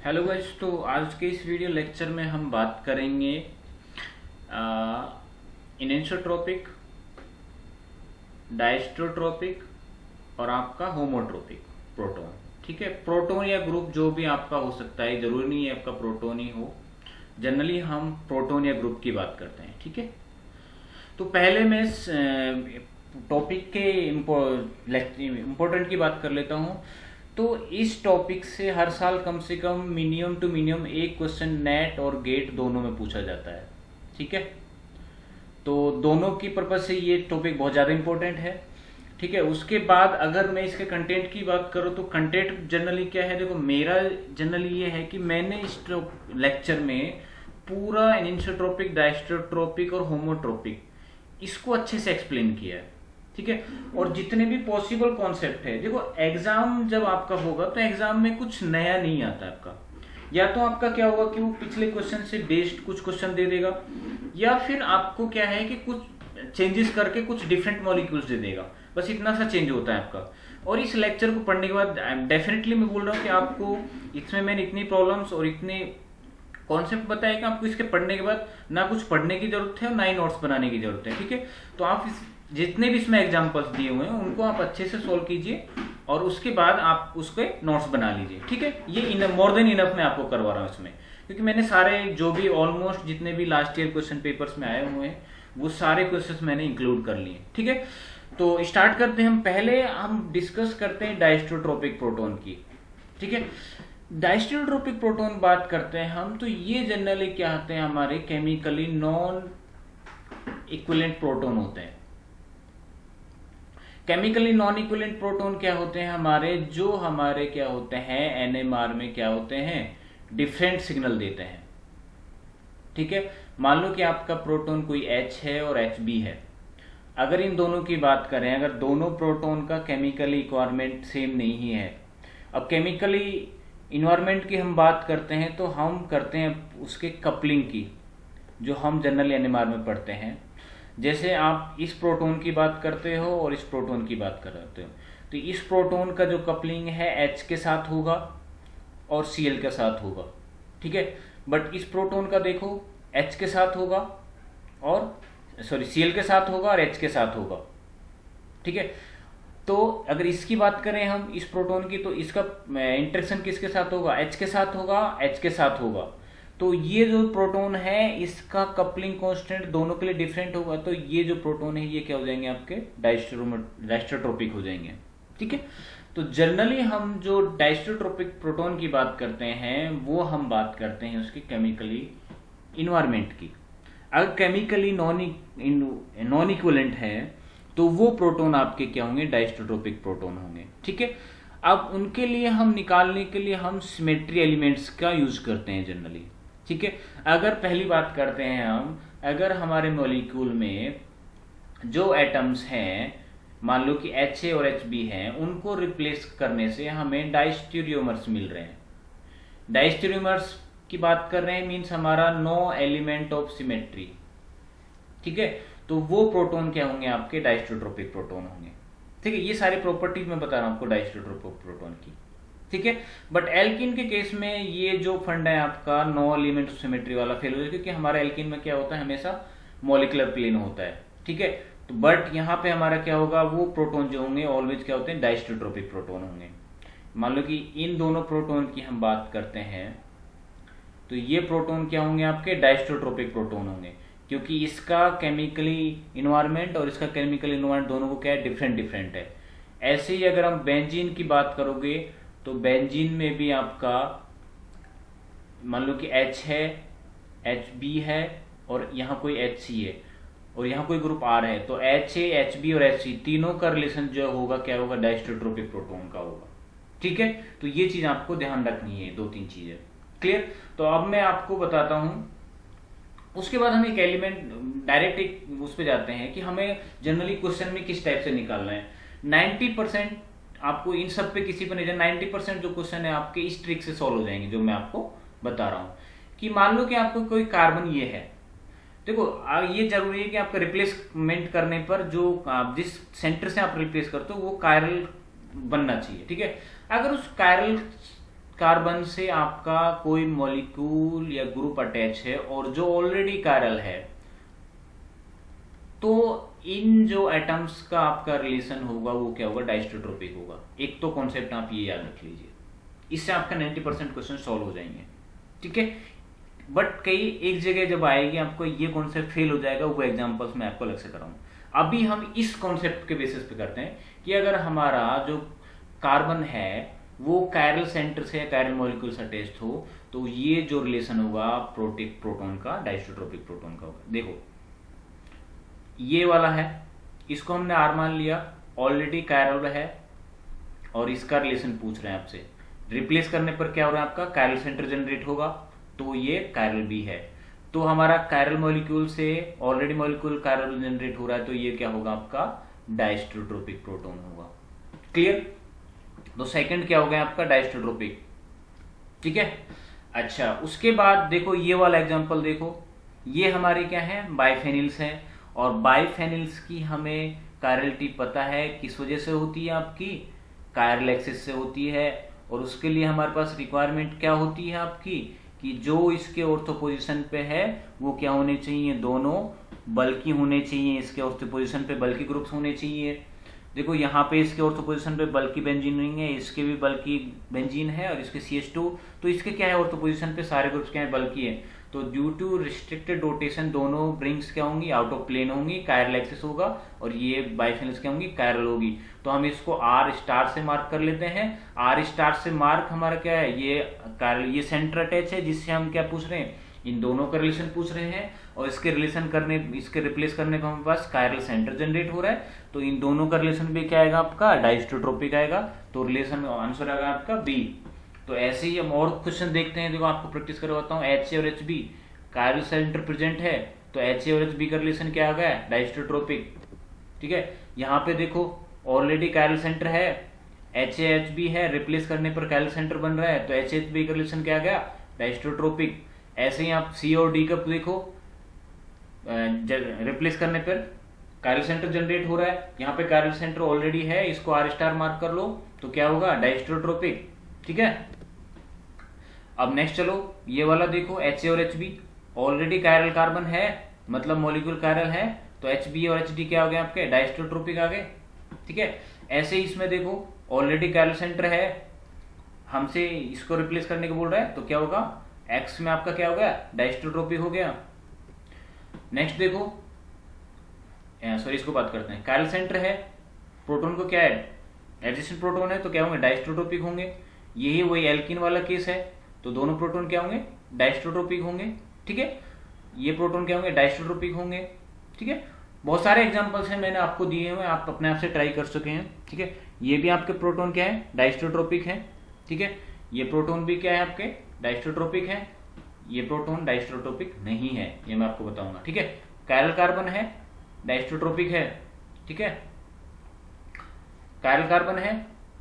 Hello guys. तो आज के इस वीडियो लेक्चर में हम बात करेंगे इनेंसोट्रोपिक, डायस्ट्रोट्रोपिक और आपका होमोट्रोपिक प्रोटॉन। ठीक है, प्रोटॉन या ग्रुप जो भी आपका हो सकता है, जरूरी नहीं है आपका प्रोटॉन ही हो। जनरली हम प्रोटॉन या ग्रुप की बात करते हैं। ठीक है, तो पहले मैं टॉपिक के इम्पोर्टेंट की बात कर लेता हूँ। तो इस टॉपिक से हर साल कम से कम मिनिमम टू मिनिमम एक क्वेश्चन नेट और गेट दोनों में पूछा जाता है। ठीक है, तो दोनों की पर्पज से ये टॉपिक बहुत ज़्यादा इंपॉर्टेंट है। ठीक है, उसके बाद अगर मैं इसके कंटेंट की बात करूँ तो कंटेंट जनरली क्या है, देखो मेरा जनरली ये है कि मैंने इस लेक्चर में पूरा एनिसोट्रोपिक, डायस्ट्रोट्रोपिक और होमोट्रोपिक इसको अच्छे से एक्सप्लेन किया है। ठीक है, और जितने भी पॉसिबल कॉन्सेप्ट है, देखो एग्जाम जब आपका होगा तो एग्जाम में कुछ नया नहीं आता आपका। या तो आपका क्या होगा कि वो पिछले क्वेश्चन से बेस्ड कुछ क्वेश्चन दे देगा, या फिर आपको क्या है कि कुछ चेंजेस करके कुछ डिफरेंट मॉलिक्यूल्स दे देगा। बस इतना सा चेंज होता है आपका। और इस लेक्चर को पढ़ने के बाद डेफिनेटली मैं बोल रहा हूँ कि आपको इसमें मैंने इतनी प्रॉब्लम्स और इतने कॉन्सेप्ट बताया कि आपको इसके पढ़ने के बाद ना कुछ पढ़ने की जरूरत है और ना ही नोट्स बनाने की जरूरत है। ठीक है, तो आप जितने भी इसमें एग्जांपल्स दिए हुए हैं उनको आप अच्छे से सोल्व कीजिए और उसके बाद आप उसके नोट्स बना लीजिए। ठीक है, ये मोर देन इनफ मैं आपको करवा रहा हूँ इसमें, क्योंकि मैंने सारे जो भी ऑलमोस्ट जितने भी लास्ट ईयर क्वेश्चन पेपर्स में आए हुए हैं वो सारे क्वेश्चंस मैंने इंक्लूड कर लिए। ठीक है, तो स्टार्ट करते हैं। हम पहले हम डिस्कस करते हैं डायस्ट्रोट्रोपिक प्रोटॉन की। ठीक है, डायस्ट्रोट्रोपिक प्रोटॉन बात करते हैं हम, तो ये जनरली क्या होते हैं, हमारे केमिकली नॉन इक्विवेलेंट प्रोटॉन होते हैं। केमिकली नॉन इक्विवेलेंट प्रोटॉन क्या होते हैं, हमारे क्या होते हैं एनएमआर में क्या होते हैं, डिफरेंट सिग्नल देते हैं। ठीक है, मान लो कि आपका प्रोटॉन कोई H है और HB है। अगर इन दोनों की बात करें, अगर दोनों प्रोटॉन का केमिकली इक्वायरमेंट सेम नहीं है, अब केमिकली इन्वायरमेंट की हम बात करते हैं तो हम करते हैं उसके कपलिंग की, जो हम जनरल एनएमआर में पढ़ते हैं। जैसे आप इस प्रोटॉन की बात करते हो और इस प्रोटॉन की बात करते हो, तो इस प्रोटॉन का जो कपलिंग है H के साथ होगा और Cl के साथ होगा। ठीक है, बट इस प्रोटॉन का देखो H के साथ होगा और Cl के साथ होगा और H के साथ होगा। ठीक है, तो अगर इसकी बात करें हम इस प्रोटॉन की, तो इसका इंटरेक्शन किसके साथ होगा, H के साथ होगा, H के साथ होगा। तो ये जो प्रोटॉन है इसका कपलिंग कांस्टेंट दोनों के लिए डिफरेंट होगा, तो ये जो प्रोटॉन है ये क्या हो जाएंगे, आपके डायस्ट्रोट्रोपिक हो जाएंगे। ठीक है, तो जनरली हम जो डायस्ट्रोट्रोपिक प्रोटॉन की बात करते हैं वो हम बात करते हैं उसकी केमिकली इन्वायरमेंट की। अगर केमिकली नॉन इक्विवेलेंट है तो वो प्रोटॉन आपके क्या होंगे, डायस्ट्रोट्रोपिक प्रोटॉन होंगे। ठीक है, अब उनके लिए हम निकालने के लिए हम सिमेट्री एलिमेंट्स का यूज करते हैं जनरली। ठीक है, अगर पहली बात करते हैं हम, अगर हमारे मॉलिक्यूल में जो एटम्स हैं, मान लो कि HA और HB हैं, उनको रिप्लेस करने से हमें डायस्टीरियोमर्स मिल रहे हैं। डायस्टीरियोमर्स की बात कर रहे हैं मीन्स हमारा नो एलिमेंट ऑफ सिमेट्री। ठीक है, तो वो प्रोटॉन क्या होंगे, आपके डायस्ट्रोट्रोपिक प्रोटॉन होंगे। ठीक है, ये सारी प्रॉपर्टीज मैं बता रहा हूं आपको डायस्ट्रोट्रोपिक प्रोटॉन की। ठीक है, बट एल्किन के केस में ये जो फंड है आपका नो एलिमेंट ऑफ सिमेट्री वाला फेल हो जाए, क्योंकि हमारा एल्किन में क्या होता है, हमेशा मॉलिक्यूलर प्लेन होता है। ठीक है, तो बट यहाँ पे हमारा क्या होगा, वो प्रोटॉन जो होंगे ऑलवेज क्या होते हैं, डायस्ट्रोट्रोपिक प्रोटॉन होंगे। मान लो कि इन दोनों प्रोटॉन की हम बात करते हैं तो ये प्रोटॉन क्या होंगे, आपके डायस्ट्रोट्रोपिक प्रोटॉन होंगे, क्योंकि इसका केमिकली इन्वायरमेंट और इसका केमिकल इन्वायरमेंट दोनों को क्या है, डिफरेंट है। ऐसे ही अगर हम बेंजीन की बात करोगे तो बेंजीन में भी आपका मान लो कि H है, HB है और यहाँ कोई HC है और यहाँ कोई ग्रुप R है, तो HA, HB और HC तीनों का रिलेशन जो होगा क्या होगा, डायस्ट्रोट्रोपिक प्रोटॉन का होगा। ठीक है, तो ये चीज आपको ध्यान रखनी है, 2-3 चीजें। क्लियर, तो अब मैं आपको बताता हूं। उसके बाद हम एक एलिमेंट डायरेक्ट एक उस पर जाते हैं कि हमें जनरली क्वेश्चन में किस टाइप से निकालना है। 90% आपको इन सब पे किसी पर नहीं जाना, 90% जो क्वेश्चन है आपके इस ट्रिक से सॉल्व हो जाएंगे जो मैं आपको बता रहा हूं। कि मान लो कि आपको कोई कार्बन ये है, देखो ये जरूरी है कि आपका रिप्लेसमेंट करने पर जो जिस सेंटर से आप रिप्लेस करते हो वो कायरल बनना चाहिए। ठीक है, अगर उस कायरल कार्बन से आपका कोई मॉलिक्यूल या ग्रुप अटैच है और जो ऑलरेडी कायरल है, तो इन जो एटम्स का आपका रिलेशन होगा वो क्या होगा, डाइस्टोट्रोपिक होगा। एक तो कॉन्सेप्ट आप ये याद रख लीजिए, इससे आपका 90% क्वेश्चन सॉल्व हो जाएंगे, ठीक है। बट कई एक जगह जब आएगी आपको ये कॉन्सेप्ट फेल हो जाएगा, वो एग्जांपल्स मैं आपको अलग से कराऊंगा। अभी हम इस कॉन्सेप्ट के बेसिस पे करते हैं कि अगर हमारा जो कार्बन है वो कायरल सेंटर से या कायरल मॉलिक्यूल से अटैच्ड हो, तो ये जो रिलेशन होगा प्रोटॉन का डाइसोट्रोपिक प्रोटॉन का होगा। देखो ये वाला है, इसको हमने आर मान लिया, ऑलरेडी कायरल है और इसका रिलेशन पूछ रहे हैं आपसे। रिप्लेस करने पर क्या हो रहा है, आपका कायरल सेंटर जनरेट होगा, तो ये कायरल भी है। तो हमारा कायरल मॉलिक्यूल से ऑलरेडी मॉलिक्यूल कायरल जनरेट हो रहा है, तो ये क्या होगा, आपका डाइस्टोट्रोपिक प्रोटॉन होगा। क्लियर? तो सेकंड क्या हो गया आपका, डाइस्टोट्रोपिक, ठीक है। अच्छा, उसके बाद देखो ये वाला एग्जांपल देखो, ये हमारे क्या है, बाइफेनिल्स हैं, और बाइफेनिल्स की हमें कायरलिटी पता है, किस वजह से होती है, आपकी कायरल एक्सिस से होती है। और उसके लिए हमारे पास रिक्वायरमेंट क्या होती है आपकी, कि जो इसके ऑर्थो पोजीशन पे है वो क्या होने चाहिए, दोनों बल्कि होने चाहिए, इसके ऑर्थो पोजीशन पे बल्कि ग्रुप्स होने चाहिए। देखो यहाँ पे इसके ऑर्थो पोजीशन पे बल्कि बेंजीन रिंग है, इसके भी बल्कि बेंजीन है, और इसके CH2, तो इसके क्या है, ऑर्थो पोजीशन पे सारे ग्रुप्स क्या है, बल्कि है। तो ड्यू टू रिस्ट्रिक्टेड रोटेशन दोनों रिंग्स क्या होंगी, आउट ऑफ प्लेन होंगी, कायरल एक्सिस होगा, और ये बाइफेनिल्स क्या होंगी, कायरल होगी। तो हम इसको R* से मार्क कर लेते हैं। R* से मार्क हमारा क्या है, ये कायरल, ये सेंटर अटैच है, जिससे हम क्या पूछ रहे हैं, इन दोनों का रिलेशन पूछ रहे हैं, और इसके रिलेशन करने, इसके रिप्लेस करने पर हमारे पास कायरल सेंटर जनरेट हो रहा है, तो इन दोनों का रिलेशन भी क्या आएगा, आपका डाइस्टोट्रोपिक आएगा। तो रिलेशन आंसर आएगा आपका B। तो ऐसे ही हम और क्वेश्चन देखते हैं। देखो आपको प्रैक्टिस करवाता हूँ, HA और HB कायरल सेंटर प्रेजेंट है, तो HA और HB का रिलेशन क्या आ गया, डाइस्टोट्रोपिक, ठीक है। यहाँ पे देखो ऑलरेडी कायरल सेंटर है, HA HB है, रिप्लेस करने पर कायरल सेंटर बन रहा है, तो HA HB का रिलेशन क्या आ गया, डाइस्टोट्रोपिक। ऐसे ही आप C और D का देखो, रिप्लेस करने पर कायरल सेंटर जनरेट हो रहा है, यहाँ पे कायरल सेंटर ऑलरेडी है, इसको R* मार्क कर लो, तो क्या होगा, डाइस्टोट्रोपिक, ठीक है। अब नेक्स्ट चलो ये वाला देखो, HA और HB ऑलरेडी कायरल कार्बन है, मतलब मॉलिक्यूल कायरल है, तो HB और HD क्या हो गए आपके, डाइस्टोट्रोपिक आ गए, ठीक है। ऐसे ही इसमें देखो ऑलरेडी कायरल सेंटर है, हमसे इसको रिप्लेस करने को बोल रहा है, तो क्या होगा, X में आपका क्या हो गया, डाइस्टोट्रोपिक हो गया। नेक्स्ट देखो, सॉरी इसको बात करते हैं, कायरल सेंटर है, प्रोटॉन को क्या है, एडजेसेंट प्रोटॉन है, तो क्या होंगे, डाइस्टोट्रोपिक होंगे। यही वही एल्कीन वाला केस है, तो दोनों प्रोटॉन क्या होंगे, डाइस्टोट्रोपिक होंगे, ठीक है। ये प्रोटॉन क्या होंगे, डाइस्टोट्रोपिक होंगे, ठीक है। बहुत सारे एग्जांपल्स हैं मैंने आपको दिए हुए, आप अपने आप से ट्राई कर सके हैं, ठीक है। ये भी आपके प्रोटॉन क्या है, डाइस्टोट्रोपिक है, ठीक है। ये प्रोटॉन भी क्या है, आपके डाइस्टोट्रोपिक है, ये प्रोटॉन डाइस्टोट्रोपिक नहीं है, ये मैं आपको बताऊंगा, ठीक है। कायरल कार्बन है, डाइस्टोट्रोपिक है, ठीक है। कायरल कार्बन है,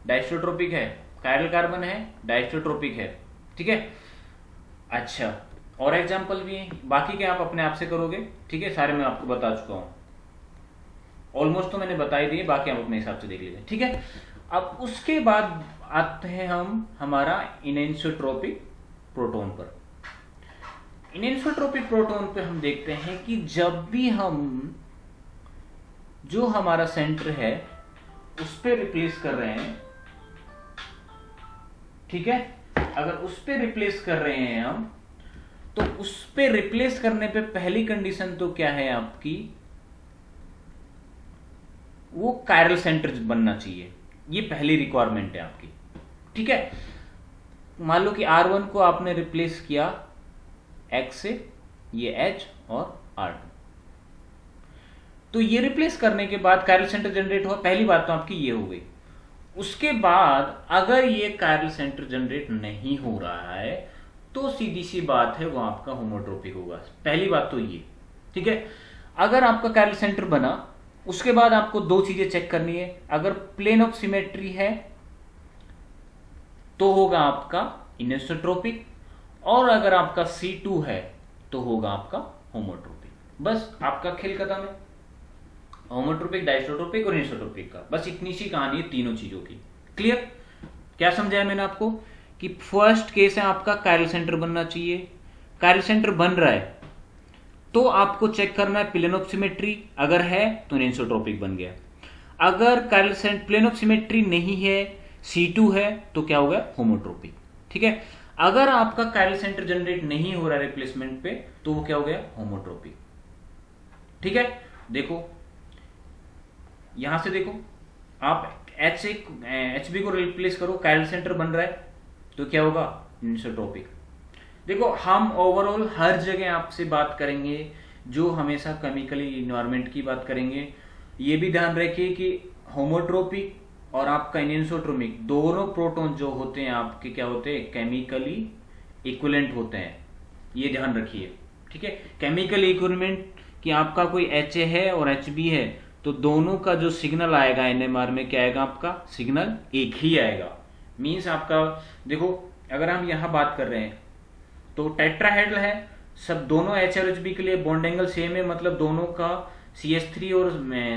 डाइस्टोट्रोपिक है, कायरल कार्बन है, डाइस्टोट्रोपिक है, ठीक है। अच्छा, और एग्जांपल भी हैं, बाकी के आप अपने आप से करोगे, ठीक है। सारे मैं आपको बता चुका हूं, ऑलमोस्ट तो मैंने बता ही दिए, बाकी आप अपने हिसाब से देख लीजिए, ठीक है। अब उसके बाद आते हैं हम हमारा इनएनिसोट्रोपिक प्रोटॉन पर। इनएनिसोट्रोपिक प्रोटॉन पे हम देखते हैं कि जब भी हम जो हमारा सेंटर है उस पे रिप्लेस कर रहे हैं, ठीक है, अगर उस पे रिप्लेस कर रहे हैं हम, तो उस पे रिप्लेस करने पे पहली कंडीशन तो क्या है आपकी, वो कायरल सेंटर बनना चाहिए, ये पहली रिक्वायरमेंट है आपकी, ठीक है। मान लो कि R1 को आपने रिप्लेस किया X से, ये H और R2, तो ये रिप्लेस करने के बाद कायरल सेंटर जनरेट हुआ, पहली बात तो आपकी ये हो गई। उसके बाद अगर ये कायरल सेंटर जनरेट नहीं हो रहा है, तो सीधी सी बात है वो आपका होमोट्रोपिक होगा, पहली बात तो ये, ठीक है। अगर आपका कायरल सेंटर बना, उसके बाद आपको दो चीजें चेक करनी है, अगर प्लेन ऑफ सिमेट्री है तो होगा आपका इनएनिसोट्रोपिक, और अगर आपका C2 है तो होगा आपका होमोट्रोपिक। बस आपका खेल खत्म है, होमोट्रोपिक, डाइसोट्रोपिक और इनएनिसोट्रोपिक का, बस इतनी सी कहानी है तीनों चीजों की। क्लियर? क्या समझाया मैंने आपको, कि कि फर्स्ट केस है आपका कायरल सेंटर बनना चाहिए, कायरल सेंटर बन रहा है तो आपको चेक करना है प्लेन ऑफ सिमेट्री, अगर है तो एनिसोट्रोपिक बन गया। अगर chiral centre plane of symmetry नहीं है, C2 है, तो क्या हो गया, होमोट्रोपिक। ठीक है, अगर आपका कायरल सेंटर जनरेट नहीं हो रहा है रिप्लेसमेंट पे तो वो क्या हो गया, होमोट्रोपिक। ठीक है, देखो यहां से देखो आप HB को रिप्लेस करो, कायरल सेंटर बन रहा है तो क्या होगा, एनिसोट्रोपिक। देखो हम ओवरऑल हर जगह आपसे बात करेंगे जो हमेशा केमिकली इन्वायरमेंट की बात करेंगे। ये भी ध्यान रखिए कि होमोट्रोपिक और आपका एनिसोट्रोपिक दोनों प्रोटॉन जो होते हैं आपके क्या होते हैं, केमिकली इक्विवेलेंट होते हैं, ये ध्यान रखिए। ठीक है, केमिकली इक्विवेलेंट कि आपका कोई HA है और HB है तो दोनों का जो सिग्नल आएगा NMR में क्या आएगा, आपका सिग्नल एक ही आएगा। मीन्स आपका देखो अगर हम यहां बात कर रहे हैं तो टेट्राहेड्रल है, सब दोनों H और HB के लिए बॉन्ड एंगल सेम है, मतलब दोनों का CH3 और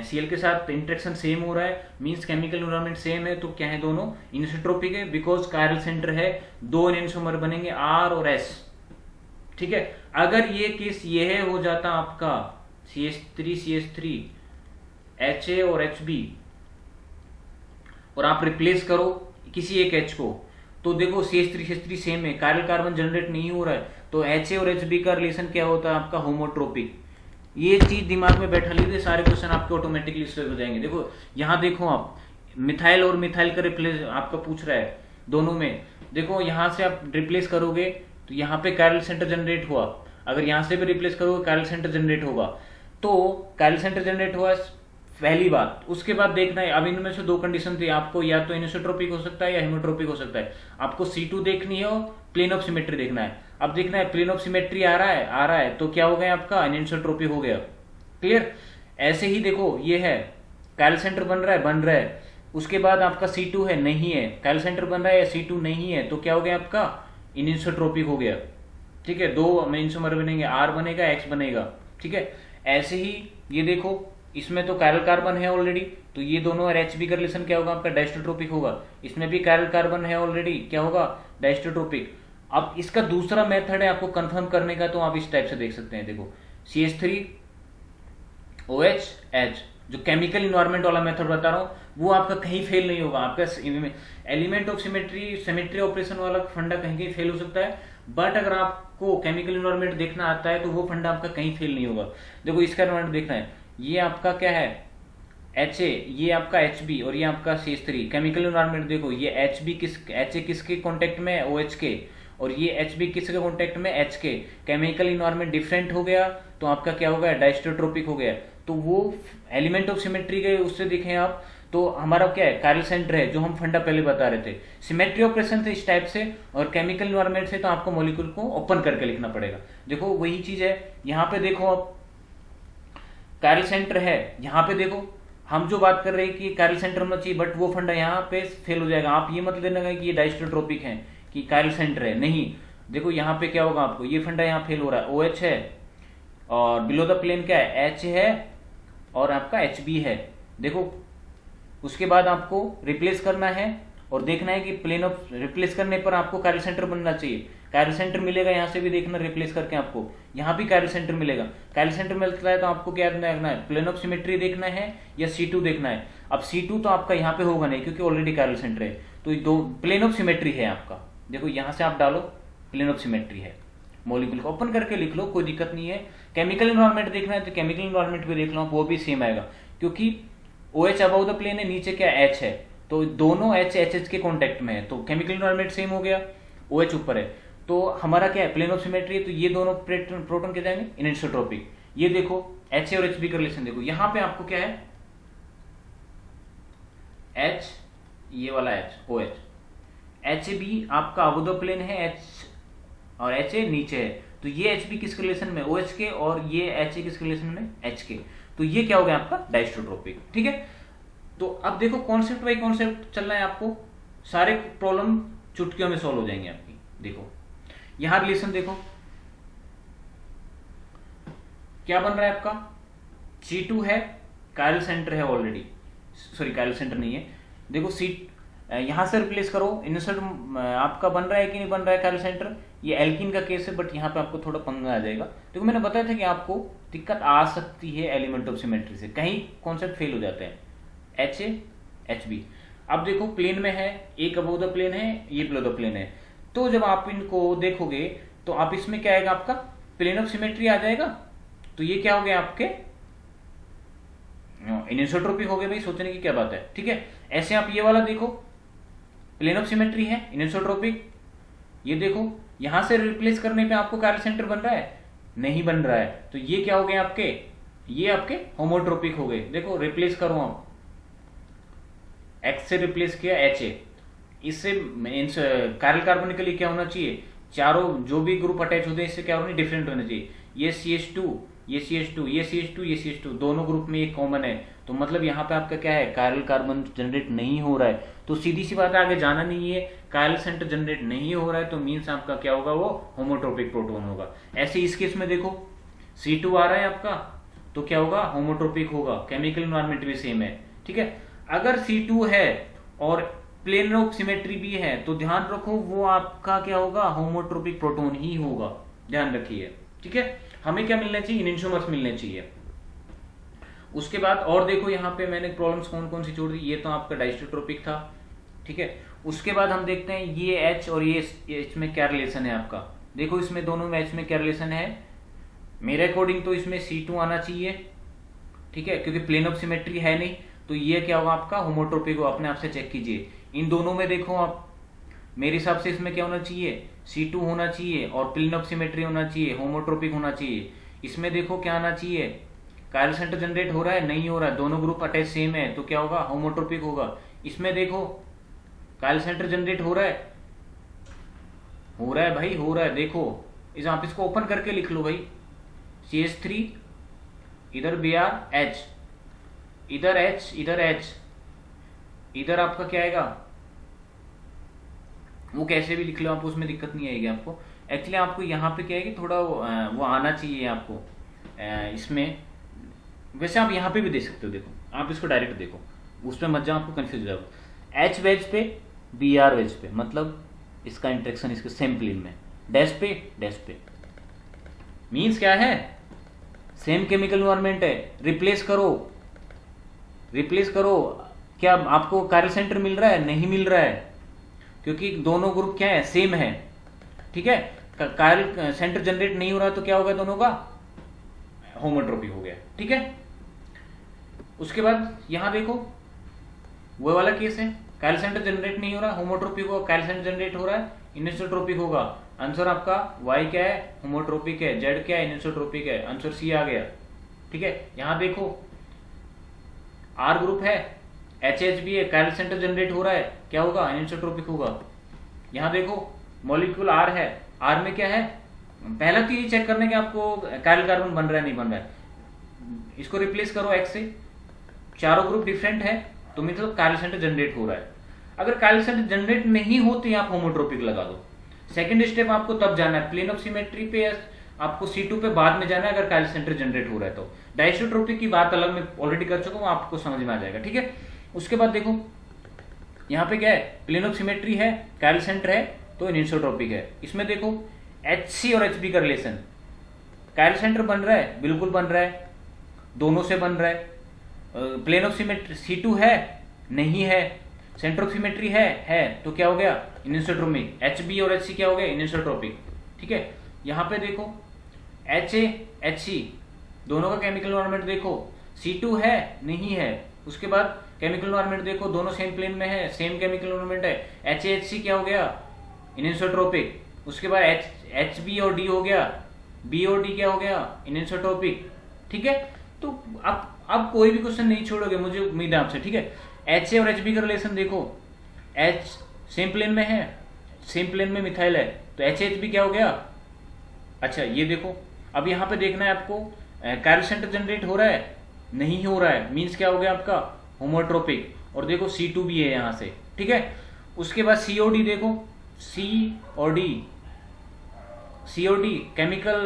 Cl के साथ इंटरेक्शन सेम हो रहा है, मींस केमिकल एनवायरनमेंट सेम है, तो क्या है, दोनों एनिसोट्रोपिक है बिकॉज कायरल सेंटर है, दो एनिसोमर बनेंगे R और S। ठीक है, अगर ये केस ये है हो जाता आपका CH3 HA और HB और आप रिप्लेस करो किसी एक H को, तो देखो CH3 सेम है, कायरल कार्बन जनरेट नहीं हो रहा है, तो HA और HB का रिलेशन क्या होता है आपका, होमोट्रोपिक। ये चीज दिमाग में बैठा लीजिए, सारे क्वेश्चन आपके ऑटोमेटिकली हो जाएंगे। देखो यहां देखो आप मिथाइल और मिथाइल का रिप्लेस आपका पूछ रहा है दोनों में, देखो यहां से आप रिप्लेस करोगे तो यहाँ पे कायरल सेंटर जनरेट हुआ, अगर यहां से भी रिप्लेस करोगे कायरल सेंटर जनरेट होगा, तो कायरल सेंटर जनरेट हुआ पहली बात। उसके बाद देखना है, अब इनमें से दो कंडीशन थी आपको, या तो एनिसोट्रोपिक हो सकता है या हेमोट्रोपिक हो सकता है। आपको C2 देखनी है और प्लेन ऑफ सिमेट्री देखना है। अब देखना है प्लेन ऑफ सिमेट्री आ रहा है तो क्या हो गया आपका, एनिसोट्रोपिक हो गया। क्लियर, ऐसे ही देखो ये है कायरल सेंटर बन रहा है, उसके बाद आपका C2 है, नहीं है, कायरल सेंटर बन रहा है या C2 नहीं है, तो क्या हो गया आपका, एनिसोट्रोपिक हो गया। ठीक है, दो एनिसोमर बनेंगे, R बनेगा, X बनेगा। ठीक है, ऐसे ही ये देखो इसमें तो कायरल कार्बन है ऑलरेडी, तो ये दोनों और HB का रिलेशन क्या होगा आपका, डायस्टोट्रोपिक होगा। इसमें भी कायरल कार्बन है ऑलरेडी, क्या होगा, डायस्टोट्रोपिक। अब इसका दूसरा मेथड है आपको कंफर्म करने का, तो आप इस टाइप से देख सकते हैं, देखो CH3 OH H, जो केमिकल इन्वायरमेंट वाला मेथड बता रहा हूं वो आपका कहीं फेल नहीं होगा। आपका एलिमेंट ऑफ सिमेट्री ऑपरेशन वाला फंडा कहीं फेल हो सकता है, बट अगर आपको केमिकल इन्वायरमेंट देखना आता है तो वो फंडा आपका कहीं फेल नहीं होगा। देखो इसका इन्वायरमेंट देखना है, ये आपका क्या है HA, ये आपका HB और ये आपका CH3। केमिकल इन्वायरमेंट देखो, ये HA किसके कांटेक्ट में है, OH के, और ये HB किसके कांटेक्ट में, H के। केमिकल इन्वायरमेंट डिफरेंट हो गया तो आपका क्या हो गया, डायस्टोट्रोपिक हो गया। तो वो एलिमेंट ऑफ सिमेट्री के उससे देखें आप, तो हमारा क्या है, कायरल सेंटर है, जो हम फंडा पहले बता रहे थे। सिमेट्री ऑपरेशन से इस टाइप से और केमिकल इन्वायरमेंट से तो आपको मॉलिक्यूल को ओपन करके लिखना पड़ेगा। देखो वही चीज है, यहाँ पे देखो आप कायरल सेंटर है, यहाँ पे देखो हम जो बात कर रहे हैं कि कायरल सेंटर होना चाहिए, बट वो फंडा यहाँ पे फेल हो जाएगा। आप ये मत लेना कि ये डायस्टोट्रोपिक है कि कायरल सेंटर है, नहीं। देखो यहाँ पे क्या होगा आपको, ये फंडा यहाँ फेल हो रहा है, OH है और बिलो द प्लेन क्या है, H है और आपका HB है। देखो उसके बाद आपको रिप्लेस करना है और देखना है कि प्लेन ऑफ रिप्लेस करने पर आपको कायरल सेंटर बनना चाहिए। कायरल सेंटर मिलेगा, यहाँ से भी देखना रिप्लेस करके आपको यहाँ भी कायरल सेंटर मिलेगा। कायरल सेंटर मिलता है तो आपको क्या देखना है, प्लेन ऑफ सिमेट्री देखना है या C2 देखना है। अब C2 तो आपका यहाँ पे होगा नहीं क्योंकि ऑलरेडी कायरल सेंटर है, तो दो प्लेन ऑफ सिमेट्री है आपका। देखो यहाँ से आप डालो प्लेन ऑफ सिमेट्री है, मॉलिक्यूल को ओपन करके लिख लो, कोई दिक्कत नहीं है। केमिकल इन्वायरमेंट देखना है तो केमिकल इन्वायरमेंट भी देख लो, वो भी सेम आएगा क्योंकि OH अबाउ द प्लेन है, नीचे क्या H है, तो दोनों HH के कॉन्टेक्ट में है, तो केमिकल इन्वायरमेंट सेम हो गया। OH ऊपर है तो हमारा क्या है, प्लेन ऑफ सिमेट्री है, तो ये दोनों प्रोटॉन क्या जाएंगे, एनिसोट्रोपिक। ये देखो HA और HB का रिलेशन देखो, यहां पे आपको क्या है, H, ये वाला H OH, HB आपका अबाउ द प्लेन है, H और HA नीचे है, तो ये HB किसके रिलेशन में, OH के, और ये HA किसके रिलेशन में, H के। तो ये क्या हो गया आपका, डायस्टोट्रोपिक। ठीक है, तो अब देखो कॉन्सेप्ट बाई कॉन्सेप्ट चलना है आपको, सारे प्रॉब्लम चुटकियों में सॉल्व हो जाएंगे आपकी। देखो यहां रिलेशन देखो क्या बन रहा है आपका, C2 है, कायरल सेंटर है ऑलरेडी, सॉरी कायरल सेंटर नहीं है। देखो यहाँ से रिप्लेस करो, इनिशियल आपका बन रहा है कि नहीं बन रहा है काइरल सेंटर। ये एल्कीन का केस है, बट यहाँ पे आपको थोड़ा पंगा आ जाएगा, क्योंकि मैंने बताया था कि आपको दिक्कत आ सकती है एलिमेंट ऑफ सिमेट्री से, कहीं कॉन्सेप्ट फेल हो जाते हैं। एच ए एच बी, अब देखो प्लेन में है, एक अबव द प्लेन है, ये बिलो द प्लेन है, तो जब आप इनको देखोगे तो आप इसमें क्या आएगा, आपका प्लेन ऑफ सिमेट्री आ जाएगा। तो ये क्या हो गया, आपके इनिसोट्रोपिक हो गए भाई, सोचने की क्या बात है, ठीक है। ऐसे आप ये वाला देखो, प्लेन ऑफ सिमेट्री है, इनिसोट्रोपिक। ये देखो यहां से रिप्लेस करने पे आपको काइरल सेंटर बन रहा है, नहीं बन रहा है, तो ये क्या हो गए आपके, ये आपके होमोट्रोपिक हो गए। देखो रिप्लेस करो आप, एक्स से रिप्लेस किया एच ए, इससे काइरल कार्बन के लिए क्या होना चाहिए, चारों जो भी ग्रुप अटैच होते हैं इससे क्या होना, डिफरेंट होना चाहिए। ये CH2, ये CH2, ये CH2, ये CH2, दोनों ग्रुप में एक कॉमन है, तो मतलब यहाँ पे आपका क्या है, काइरल कार्बन जनरेट नहीं हो रहा है। तो सीधी सी बात है, आगे जाना नहीं है, काइरल सेंटर जनरेट नहीं हो रहा है, तो मीन्स आपका क्या होगा, वो होमोट्रोपिक प्रोटोन होगा। ऐसे इस केस में देखो C2 आ रहा है आपका, तो क्या होगा, होमोट्रोपिक होगा, केमिकल एनवायरमेंट भी सेम है, ठीक है। अगर C2 है और प्लेन ऑफ सिमेट्री भी है, तो ध्यान रखो वो आपका क्या होगा, होमोट्रोपिक प्रोटोन ही होगा, ध्यान रखिए, ठीक है। हमें क्या मिलना चाहिए, इनिशोमर्स मिलने चाहिए। उसके बाद और देखो यहाँ पे मैंने प्रॉब्लम्स कौन कौन सी छोड़ दी, ये तो आपका डाइस्टोट्रोपिक था, ठीक है। उसके बाद हम देखते हैं ये H और ये H में क्या रिलेशन है आपका। देखो इसमें दोनों में H में क्या रिलेशन है, मेरे अकॉर्डिंग तो इसमें C2 आना चाहिए, ठीक है, क्योंकि प्लेन ऑफ सिमेट्री है नहीं, तो ये क्या होगा आपका, होमोट्रोपिक हो, अपने आप से चेक कीजिए। इन दोनों में देखो आप, मेरे हिसाब से इसमें क्या होना चाहिए, C2 होना चाहिए और प्लेन ऑफ सिमेट्री होना चाहिए, होमोट्रोपिक होना चाहिए। इसमें देखो क्या आना चाहिए, काइरल सेंटर जनरेट हो रहा है, नहीं हो रहा है, दोनों ग्रुप अटैच सेम है, तो क्या होगा, होमोट्रोपिक होगा। इसमें देखो काइरल सेंटर जनरेट हो रहा है भाई, हो रहा है, देखो इस आप इसको ओपन करके लिख लो भाई, CH3, इधर Br H, इधर H, इधर H, इधर आपका क्या आएगा, वो कैसे भी लिख लो आप, उसमें दिक्कत नहीं आएगी आपको। एक्चुअली आपको यहाँ पे क्या है कि थोड़ा वो आना चाहिए आपको इसमें, वैसे आप यहाँ पे भी दे सकते हो, देखो आप इसको डायरेक्ट देखो, उसमें मत जाओ, आपको कंफ्यूज हो जाएगा। H वेज पे, Br वेज पे, मतलब इसका इंटरेक्शन इसके सेम प्लेन में, डैश पे मीन्स क्या है, सेम केमिकल एनवायरमेंट है। रिप्लेस करो, क्या आपको काइरल सेंटर मिल रहा है, नहीं मिल रहा है, क्योंकि दोनों ग्रुप क्या है, सेम है, ठीक है। काइरल सेंटर जनरेट नहीं हो रहा, तो क्या होगा, दोनों का होमोट्रोपिक हो गया, ठीक है। उसके बाद यहां देखो वो वाला केस है, काइरल सेंटर जनरेट नहीं हो रहा, होमोट्रोपिक होगा, काइरल सेंटर जनरेट हो रहा है, इनिसोट्रोपिक होगा। आंसर आपका Y क्या है, होमोट्रोपिक है, Z क्या है, इनिसोट्रोपिक है, आंसर C आ गया, ठीक है। यहां देखो R ग्रुप है, HH भी है, काइरल सेंटर जनरेट हो रहा है, क्या होगा, इनिसोट्रोपिक होगा। यहां देखो मॉलिक्यूल R है, R में क्या है, पहला चीज चेक करने के आपको काइरल कार्बन बन रहा है नहीं बन रहा है, इसको रिप्लेस करो X से, चारों ग्रुप डिफरेंट है, तो मतलब काइरल सेंटर जनरेट हो रहा है। अगर काइरल सेंटर जनरेट नहीं हो तो आप होमोट्रोपिक लगा दो। सेकंड स्टेप आपको तब जाना है, प्लेन ऑफ सिमेट्री पे आपको C2 पे बाद में जाना है, अगर काइरल सेंटर जनरेट हो रहा है तो। डाइसोट्रोपिक की बात अलग मैं ऑलरेडी कर चुका हूं, आपको समझ में आ जाएगा, ठीक है। उसके बाद देखो यहाँ पे क्या है, प्लेन ऑफ सिमेट्री है, काइरल सेंटर है, तो इनिसोट्रोपिक है। इसमें देखो HC और HB का रिलेशन, काइरल सेंटर बन रहा है, बिल्कुल बन रहा है, दोनों से बन रहा है। प्लेन ऑफ सिमेट्री C2 है, नहीं है, सेंटर ऑफ सिमेट्री है, तो क्या हो गया, इनिसोट्रोपिक। HB और HC क्या हो गया, इनिसोट्रोपिक, ठीक है। यहाँ पे देखो HA HC दोनों का केमिकल एनवायरनमेंट देखो, C2 है, नहीं है, उसके बाद केमिकल एनवायरनमेंट देखो, दोनों सेम प्लेन में है, सेम केमिकल एनवायरनमेंट है, HAHC क्या हो गया, इनिसोट्रोपिक। उसके बाद HB और D हो गया, B और D क्या हो गया, इनिसोट्रोपिक, ठीक है। तो अब कोई भी क्वेश्चन नहीं छोड़ोगे, मुझे उम्मीद है आपसे, ठीक है। HA और HB का रिलेशन देखो, H सेम प्लेन में है, सेम प्लेन में मिथाइल है, तो HHB क्या हो गया। अच्छा ये देखो, अब यहाँ पे देखना है आपको, काइरल सेंटर जनरेट हो रहा है, नहीं हो रहा है, मीन्स क्या हो गया आपका, होमोट्रोपिक। और देखो C2 भी है यहाँ से, ठीक है। उसके बाद C और D देखो, C और D केमिकल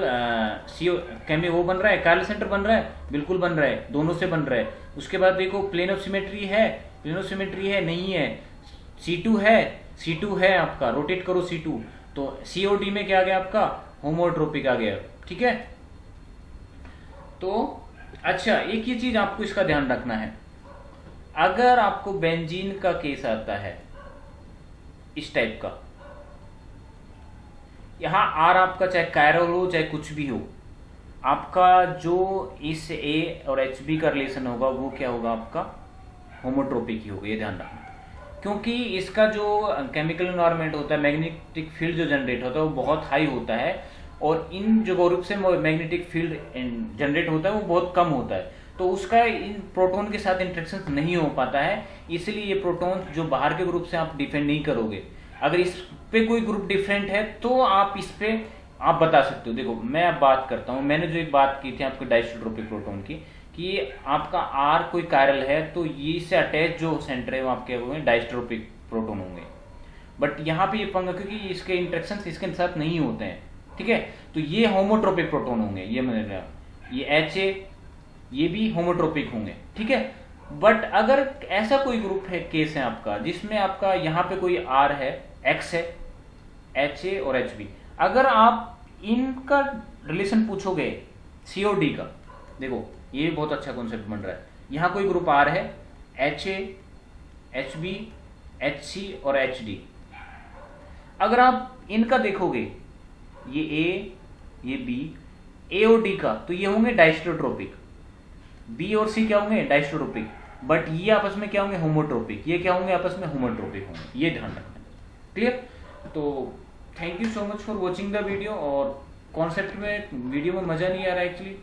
वो बन रहा है, काइरल सेंटर बन रहा है, बिल्कुल बन रहा है, दोनों से बन रहा है। उसके बाद देखो प्लेन ऑफ सिमेट्री है, नहीं है, C2 है, C2 है आपका, रोटेट करो C2, तो COD में क्या आ गया आपका, होमोट्रोपिक आ गया। ठीक है, तो अच्छा एक ही चीज आपको इसका ध्यान रखना है, अगर आपको बेंजीन का केस आता है इस टाइप का, यहां आर आपका चाहे कायरल हो चाहे कुछ भी हो, आपका जो इस ए और HB का रिलेशन होगा वो क्या होगा, आपका होमोट्रोपिक ही होगा, ये ध्यान रखना। क्योंकि इसका जो केमिकल एनवायरनमेंट होता है, मैग्नेटिक फील्ड जो जनरेट होता है वो बहुत हाई होता है, और इन जो ग्रुप से मैग्नेटिक फील्ड जनरेट होता है वो बहुत कम होता है, तो उसका इन प्रोटॉन के साथ इंटरेक्शन नहीं हो पाता है, इसलिए ये प्रोटॉन जो बाहर के ग्रुप से आप डिफेंड नहीं करोगे। अगर इस पे कोई ग्रुप डिफरेंट है तो आप इस पे आप बता सकते हो। देखो मैं अब बात करता हूं, मैंने जो एक बात की थी आपके डाइस्टोट्रोपिक प्रोटॉन की, कि आपका आर कोई कायरल है तो ये इससे अटैच जो सेंटर है वो आपके होंगे डाइस्टोट्रोपिक प्रोटॉन होंगे, बट यहाँ पे ये पंगा क्योंकि इसके इंटरेक्शन इसके साथ नहीं होते हैं। ठीक है, तो ये होमोट्रोपिक प्रोटॉन होंगे, ये मैंने ये HA ये भी होमोट्रोपिक होंगे। ठीक है, बट अगर ऐसा कोई ग्रुप है केस है आपका जिसमें आपका यहाँ पे कोई R है, X है, HA और HB, अगर आप इनका रिलेशन पूछोगे COD का, देखो ये बहुत अच्छा कॉन्सेप्ट बन रहा है, यहाँ कोई ग्रुप R है, HA, HB, HC और HD, अगर आप इनका देखोगे ये A ये B, A और D का, तो ये होंगे डाइस्टोट्रोपिक, B और C क्या होंगे डाइस्टोट्रोपिक, बट ये आपस में क्या होंगे होमोट्रोपिक, ये क्या होंगे आपस में होमोट्रोपिक होंगे, ये ध्यान रखना। क्लियर? तो thank you so much for watching the video, और कॉन्सेप्ट में वीडियो में मजा नहीं आ रहा एक्चुअली।